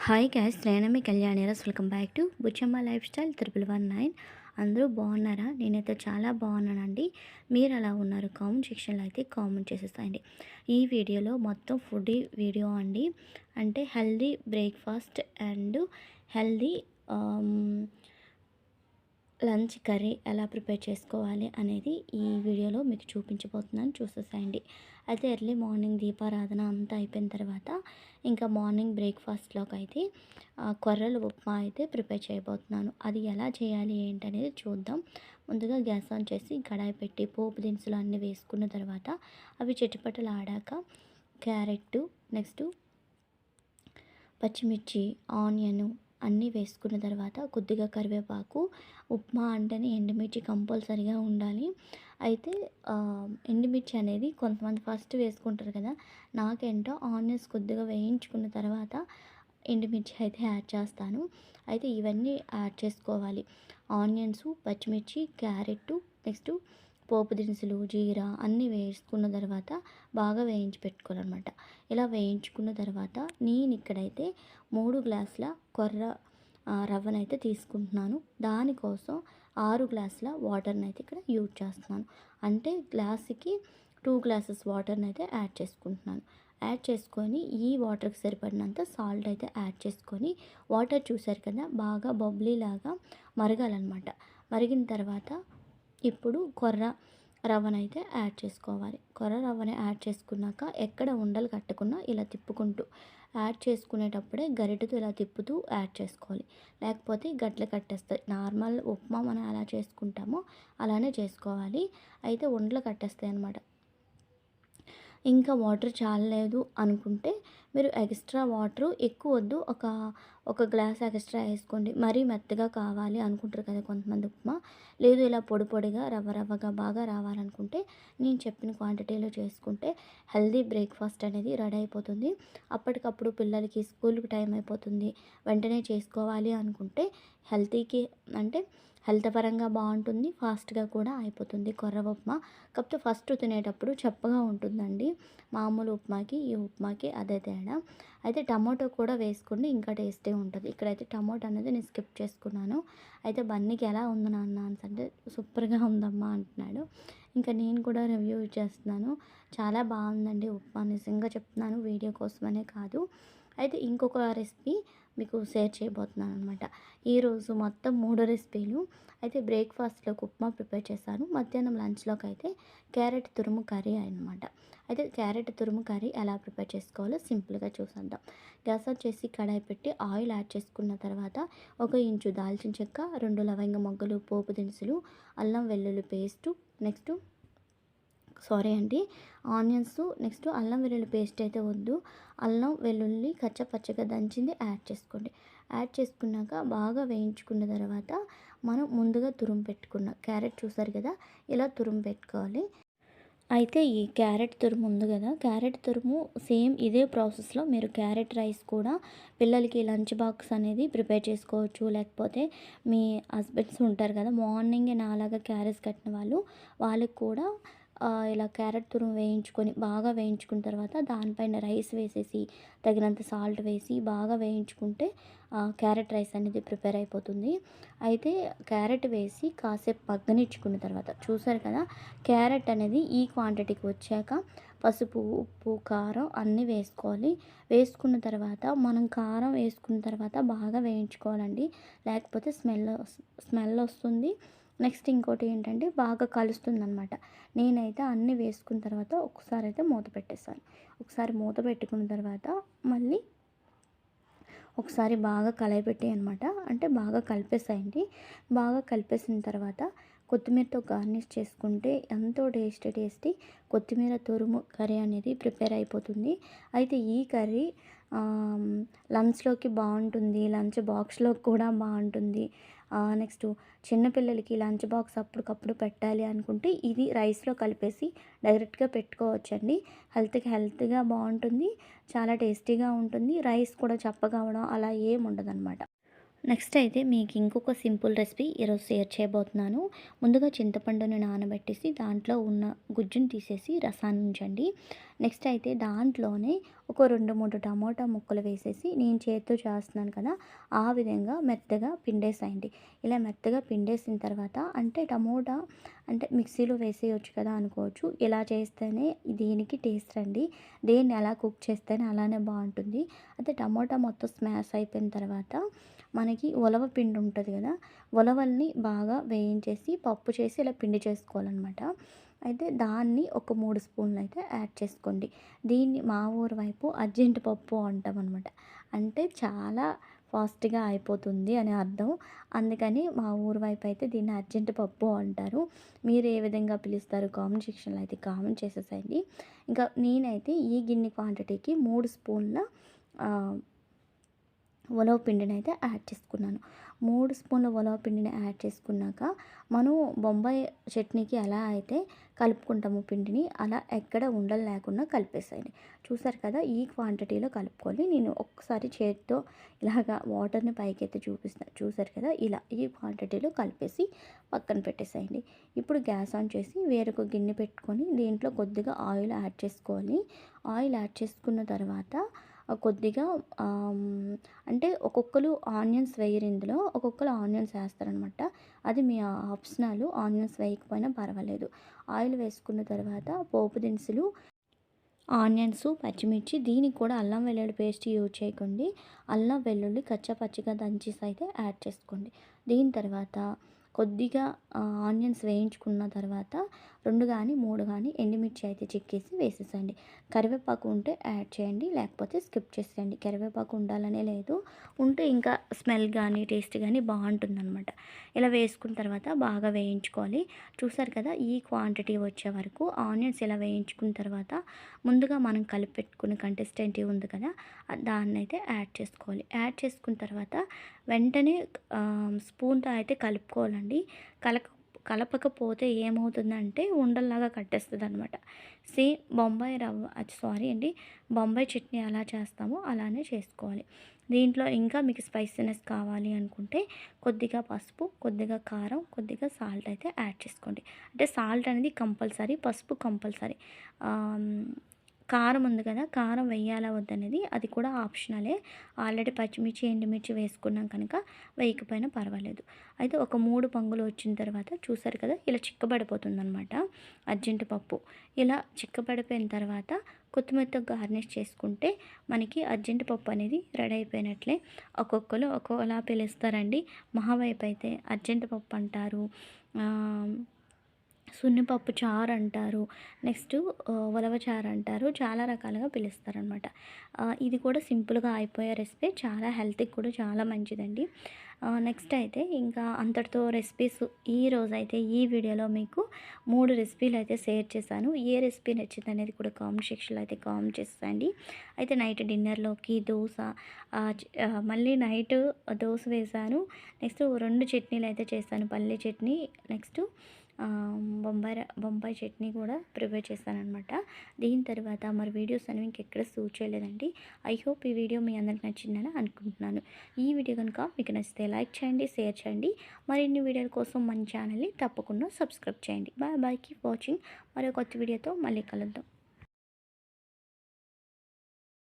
Hi guys, నేను మీ Kalyaniraj. Welcome back to Buchamma lifestyle 119. అందరూ బాగున్నారా? నేనైతే చాలా బాగున్నానండి. మీరు ఎలా ఉన్నారు? కామెంట్ సెక్షన్లో అయితే కామెంట్ చేసేసేయండి. ఈ వీడియోలో మొత్తం ఫుడ్ వీడియో అండి. అంటే healthy breakfast and healthy lunch curry ఎలా ప్రిపేర్ చేసుకోవాలి అనేది ఈ వీడియోలో మీకు చూపించబోతున్నాను, చూసేసేయండి. అయితే ఎర్లీ మార్నింగ్ దీపారాధన అంతా అయిపోయిన తర్వాత ఇంకా మార్నింగ్ బ్రేక్ఫాస్ట్లోకి అయితే కొర్రల ఉప్మా అయితే ప్రిపేర్ చేయబోతున్నాను. అది ఎలా చేయాలి ఏంటనేది చూద్దాం. ముందుగా గ్యాస్ ఆన్ చేసి కడాయి పెట్టి పోపు దినుసులు అన్నీ వేసుకున్న తర్వాత అవి చిటపటలు ఆడాక క్యారెట్, నెక్స్ట్ పచ్చిమిర్చి, ఆనియన్ అన్నీ వేసుకున్న తర్వాత కొద్దిగా కరివేపాకు. ఉప్మా అంటేనే ఎండుమిర్చి కంపల్సరీగా ఉండాలి. అయితే ఎండుమిర్చి అనేది కొంతమంది ఫస్ట్ వేసుకుంటారు కదా, నాకేంటో ఆనియన్స్ కొద్దిగా వేయించుకున్న తర్వాత ఎండుమిర్చి అయితే యాడ్ చేస్తాను. అయితే ఇవన్నీ యాడ్ చేసుకోవాలి. ఆనియన్స్, పచ్చిమిర్చి, క్యారెట్, నెక్స్ట్ పోపు దినుసులు, జీరా అన్నీ వేసుకున్న తర్వాత బాగా వేయించి పెట్టుకోవాలన్నమాట. ఇలా వేయించుకున్న తర్వాత నేను ఇక్కడైతే 3 గ్లాసుల రవ్వనైతే తీసుకుంటున్నాను. దానికోసం 6 గ్లాసుల వాటర్ని అయితే ఇక్కడ యూజ్ చేస్తున్నాను. అంటే గ్లాసుకి 2 గ్లాసెస్ వాటర్ని అయితే యాడ్ చేసుకుంటున్నాను. యాడ్ చేసుకొని ఈ వాటర్కి సరిపడినంత సాల్ట్ అయితే యాడ్ చేసుకొని, వాటర్ చూసారు కదా బాగా బబ్లీ లాగా మరగాలన్నమాట. మరిగిన తర్వాత ఇప్పుడు రవ్వనైతే యాడ్ చేసుకోవాలి. రవ్వని యాడ్ చేసుకున్నాక ఎక్కడ ఉండలు కట్టకుండా ఇలా తిప్పుకుంటూ యాడ్ చేసుకునేటప్పుడే గరిటెతో ఇలా తిప్పుతూ యాడ్ చేసుకోవాలి. లేకపోతే గట్లు కట్టేస్తాయి. నార్మల్ ఉప్మా మనం ఎలా చేసుకుంటామో అలానే చేసుకోవాలి. అయితే ఉండలు కట్టేస్తాయి అన్నమాట. ఇంకా వాటర్ చాలలేదు అనుకుంటే మీరు ఎక్స్ట్రా వాటర్ ఎక్కువ వద్దు, ఒక గ్లాస్ ఎక్స్ట్రా వేసుకోండి. మరీ మెత్తగా కావాలి అనుకుంటారు కదా కొంతమంది ఉప్మా. లేదు ఇలా పొడి పొడిగా రవ్వగా బాగా రావాలనుకుంటే నేను చెప్పిన క్వాంటిటీలో చేసుకుంటే హెల్దీ బ్రేక్ఫాస్ట్ అనేది రెడీ అయిపోతుంది. అప్పటికప్పుడు పిల్లలకి స్కూల్కి టైం అయిపోతుంది, వెంటనే చేసుకోవాలి అనుకుంటే హెల్తీకి అంటే హెల్త్ పరంగా బాగుంటుంది, ఫాస్ట్గా కూడా అయిపోతుంది కొర్ర ఉప్మా. కాకపోతే ఫస్ట్ తినేటప్పుడు చప్పగా ఉంటుందండి. మామూలు ఉప్మాకి ఈ ఉప్మాకి అదే తేడా. అయితే టమాటో కూడా వేసుకోండి, ఇంకా టేస్టీ ఉంటుంది. ఇక్కడైతే టమాటో అనేది నేను స్కిప్ చేసుకున్నాను. అయితే బన్నీకి ఎలా ఉంది నాన్న అంటే సూపర్గా ఉందమ్మా అంటున్నాడు. ఇంకా నేను కూడా రివ్యూ చేస్తున్నాను. చాలా బాగుందండి ఉప్మా, నిజంగా చెప్తున్నాను, వీడియో కోసమనే కాదు. అయితే ఇంకొక రెసిపీ మీకు షేర్ చేయబోతున్నాను అనమాట. ఈరోజు మొత్తం 3 రెసిపీలు. అయితే బ్రేక్ఫాస్ట్లోకి ఉప్మా ప్రిపేర్ చేశాను. మధ్యాహ్నం లంచ్లోకి అయితే క్యారెట్ తురుము కర్రీ అనమాట. అయితే క్యారెట్ తురుము కర్రీ ఎలా ప్రిపేర్ చేసుకోవాలో సింపుల్గా చూసేద్దాం. గ్యాస్ ఆన్ చేసి కడాయి పెట్టి ఆయిల్ యాడ్ చేసుకున్న తర్వాత 1 ఇంచు దాల్చిన చెక్క, 2 లవంగ మొగ్గలు, పోపు దినుసులు, అల్లం వెల్లుల్లి పేస్టు, నెక్స్ట్ ఆనియన్స్, నెక్స్ట్ అల్లం వెల్లుల్లి పేస్ట్ అయితే వద్దు, అల్లం వెల్లుల్లి కచ్చపచ్చగా దంచింది యాడ్ చేసుకోండి. యాడ్ చేసుకున్నాక బాగా వేయించుకున్న తర్వాత మనం ముందుగా తురుము పెట్టుకున్న క్యారెట్ చూసారు కదా, ఇలా తురుము పెట్టుకోవాలి. అయితే ఈ క్యారెట్ తురుము ఉంది కదా, క్యారెట్ తురుము సేమ్ ఇదే ప్రాసెస్లో మీరు క్యారెట్ రైస్ కూడా పిల్లలకి లంచ్ బాక్స్ అనేది ప్రిపేర్ చేసుకోవచ్చు. లేకపోతే మీ హస్బెండ్స్ ఉంటారు కదా, మార్నింగే నాలాగా క్యారెట్స్ కట్టిన వాళ్ళకి కూడా ఇలా క్యారెట్ తురుము బాగా వేయించుకున్న తర్వాత దానిపైన రైస్ వేసేసి తగినంత సాల్ట్ వేసి బాగా వేయించుకుంటే క్యారెట్ రైస్ అనేది ప్రిపేర్ అయిపోతుంది. అయితే క్యారెట్ వేసి కాసేపు మగ్గనిచ్చుకున్న తర్వాత చూసారు కదా, క్యారెట్ అనేది ఈ క్వాంటిటీకి వచ్చాక పసుపు, ఉప్పు, కారం అన్నీ వేసుకోవాలి. వేసుకున్న తర్వాత మనం కారం వేసుకున్న తర్వాత బాగా వేయించుకోవాలండి, లేకపోతే స్మెల్ వస్తుంది. నెక్స్ట్ ఇంకోటి ఏంటంటే బాగా కలుస్తుంది అనమాట. నేనైతే అన్నీ వేసుకున్న తర్వాత ఒకసారి అయితే మూత పెట్టేస్తాను. ఒకసారి మూత పెట్టుకున్న తర్వాత మళ్ళీ ఒకసారి బాగా కలయపెట్టి అనమాట, అంటే బాగా కలిపేసాయండి. బాగా కలిపేసిన తర్వాత కొత్తిమీరతో గార్నిష్ చేసుకుంటే ఎంతో టేస్టీ కొత్తిమీర తురుము కర్రీ అనేది ప్రిపేర్ అయిపోతుంది. అయితే ఈ కర్రీ లంచ్లోకి బాగుంటుంది, లంచ్ బాక్స్లో కూడా బాగుంటుంది. నెక్స్ట్ చిన్నపిల్లలకి లంచ్ బాక్స్ అప్పటికప్పుడు పెట్టాలి అనుకుంటే ఇది రైస్లో కలిపేసి డైరెక్ట్గా పెట్టుకోవచ్చండి. హెల్త్గా బాగుంటుంది, చాలా టేస్టీగా ఉంటుంది. రైస్ కూడా చప్పగా అవడం అలా ఏం ఉండదన్నమాట. నెక్స్ట్ అయితే మీకు ఇంకొక సింపుల్ రెసిపీ ఈరోజు షేర్ చేయబోతున్నాను. ముందుగా చింతపండుని నానబెట్టేసి దాంట్లో ఉన్న గుజ్జుని తీసేసి రసాన్ని ఉంచండి. నెక్స్ట్ అయితే దాంట్లోనే ఒక 2, 3 టమోటా ముక్కలు వేసేసి నేను చేత్తో చేస్తున్నాను కదా! ఆ విధంగా మెత్తగా పిండేసేయండి. ఇలా మెత్తగా పిండేసిన తర్వాత అంటే టమోటా అంటే మిక్సీలో వేసేయొచ్చు కదా అనుకోవచ్చు. ఇలా చేస్తేనే దీనికి టేస్ట్ అండి. దేన్ని ఎలా కుక్ చేస్తేనే అలానే బావుంటుంది. అయితే టమోటా మొత్తం స్మాష్ అయిపోయిన తర్వాత మనకి ఉలవ పిండి ఉంటది కదా! ఉలవల్ని బాగా వేయించేసి పప్పు చేసి ఇలా పిండి చేసుకోవాలనమాట. అయితే దాన్ని ఒక 3 స్పూన్‌లయితే యాడ్ చేసుకోండి. దీన్ని మా ఊరు వైపు అర్జెంట్ పప్పు అంటామనమాట. అంటే చాలా ఫాస్ట్‌గా అయిపోతుంది అని అర్థం. అందుకని మా ఊరు వైపు అయితే దీన్ని అర్జెంట్ పప్పు అంటారు. మీరు ఏ విధంగా పిలుస్తారు కామెంట్ సెక్షన్‌లో అయితే కామెంట్ చేసేసేయండి. ఇంకా నేనైతే ఈ గిన్నె క్వాంటిటీకి 3 స్పూన్ల ఆహ్ ఉలవ పిండినైతే యాడ్ చేసుకున్నాను. 3 స్పూన్ల ఉలవ పిండిని యాడ్ చేసుకున్నాక, మనం బొంబాయి చట్నీకి ఎలా అయితే కలుపుకుంటామో పిండిని, అలా ఎక్కడ ఉండలు లేకుండా కలిపేసేయండి. చూసారు కదా! ఈ క్వాంటిటీలో కలుపుకొని నేను ఒక్కసారి చేత్తో ఇలాగా వాటర్‌ని పైకెత్తి చూపిస్తున్నా. చూసారు కదా! ఇలా ఈ క్వాంటిటీలో కలిపేసి పక్కన పెట్టేసేయండి. ఇప్పుడు గ్యాస్ ఆన్ చేసి వేరొక గిన్నె పెట్టుకొని దీంట్లో కొద్దిగా ఆయిల్ యాడ్ చేసుకోవాలి. ఆయిల్ యాడ్ చేసుకున్న తర్వాత కొద్దిగా అంటే ఒక్కొక్కరు ఆనియన్స్ వేయరు ఇందులో. ఒక్కొక్కరు ఆనియన్స్ ఏస్తారనమాట. అది మీ ఆప్షనల్. ఆనియన్స్ వేయకపోయినా పర్వాలేదు. ఆయిల్ వేసుకున్న తర్వాత పోపు దినుసులు, ఆనియన్స్, పచ్చిమిర్చి దీనికి కూడా అల్లం వెల్లుల్లి పేస్ట్ యూజ్ చేయకండి. అల్లం వెల్లుల్లి కచ్చా పచ్చిగా దంచేసి అయితే యాడ్ చేసుకోండి. దీని తర్వాత కొద్దిగా ఆనియన్స్ వేయించుకున్న తర్వాత 2 గానీ, 3 గానీ ఎండుమిర్చి అయితే చెక్కేసి వేసేసేయండి. కరివేపాకు ఉంటే యాడ్ చేయండి. లేకపోతే స్కిప్ చేసేయండి. కరివేపాకు ఉండాలనే లేదు. ఉంటే ఇంకా స్మెల్ గానీ, టేస్ట్ గానీ బావుంటుందనమాట. ఇలా వేసుకున్న తర్వాత బాగా వేయించుకోవాలి. చూసారు కదా! ఈ క్వాంటిటీ వచ్చే వరకు ఆనియన్స్ ఇలా వేయించుకున్న తర్వాత ముందుగా మనం కలిపి పెట్టుకున్న కంటెస్టెంట్ ఉంది కదా! దాన్నైతే యాడ్ చేసుకోవాలి. యాడ్ చేసుకున్న తర్వాత వెంటనే స్పూన్‌తో అయితే కలుపుకోవాలండి. కలక కలపకపోతే ఏమవుతుందంటే ఉండల్లాగా కట్టేస్తదనమాట. సేమ్ బొంబాయి రవ్వ సారీ అండి. బొంబాయి చట్నీ ఎలా చేస్తామో అలానే చేసుకోవాలి. దీంట్లో ఇంకా మీకు స్పైసీనెస్ కావాలి అనుకుంటే కొద్దిగా పసుపు, కొద్దిగా కారం, కొద్దిగా సాల్ట్ అయితే యాడ్ చేసుకోండి. అంటే సాల్ట్ అనేది కంపల్సరీ, పసుపు కంపల్సరీ. ఆహ్, కారం ఉంది కదా! కారం వెయ్యాలా వద్దనేది అది కూడా ఆప్షనలే. ఆల్రెడీ పచ్చిమిర్చి, ఎండుమిర్చి వేసుకున్నాం కనుక వేయకపోయినా పర్వాలేదు. అయితే ఒక 3 పొంగులు వచ్చిన తర్వాత చూసారు కదా! ఇలా చిక్కబడిపోతుందనమాట అర్జెంట్ పప్పు. ఇలా చిక్కబడిపోయిన తర్వాత కొత్తిమీరతో గార్నిష్ చేసుకుంటే మనకి అర్జెంట్ పప్పు అనేది రెడీ అయిపోయినట్లే. ఒక్కొక్కరు ఒక్కోలా పిలుస్తారండి. మా వైపు అయితే అర్జెంట్ పప్పు అంటారు. సున్నిపప్పు చారు అంటారు. నెక్స్ట్ ఉలవ చారు అంటారు. చాలా రకాలుగా పిలుస్తారనమాట. ఇది కూడా సింపుల్‌గా అయిపోయే రెసిపీ. చాలా హెల్త్‌కి కూడా చాలా మంచిదండి. నెక్స్ట్ అయితే ఇంకా అంతటితో రెసిపీస్ ఈరోజైతే ఈ వీడియోలో మీకు 3 రెసిపీలు అయితే షేర్ చేశాను. ఏ రెసిపీ నచ్చిందనేది కూడా కామెంట్ సెక్షన్‌లో అయితే కామెంట్ చేసేయండి. అయితే నైట్ డిన్నర్‌లోకి దోస మళ్ళీ నైట్ దోస వేశాను. నెక్స్ట్ 2 చట్నీలు అయితే చేశాను. పల్లీ చట్నీ నెక్స్ట్ బొంబాయి చట్నీ కూడా ప్రిపేర్ చేశాననమాట. దీని తర్వాత మరి వీడియోస్ అనేవి ఇంకెక్కడ షూట్ చేయలేదండి. ఐ హోప్ ఈ వీడియో మీ అందరికి నచ్చిందని అనుకుంటున్నాను. ఈ వీడియో కనుక మీకు నచ్చితే లైక్ చేయండి, షేర్ చేయండి. మరిన్ని వీడియోల కోసం మన ఛానల్ని తప్పకుండా సబ్స్క్రైబ్ చేయండి. Bye bye. Keep watching. మరో కొత్త వీడియోతో మళ్ళీ కలుద్దాం.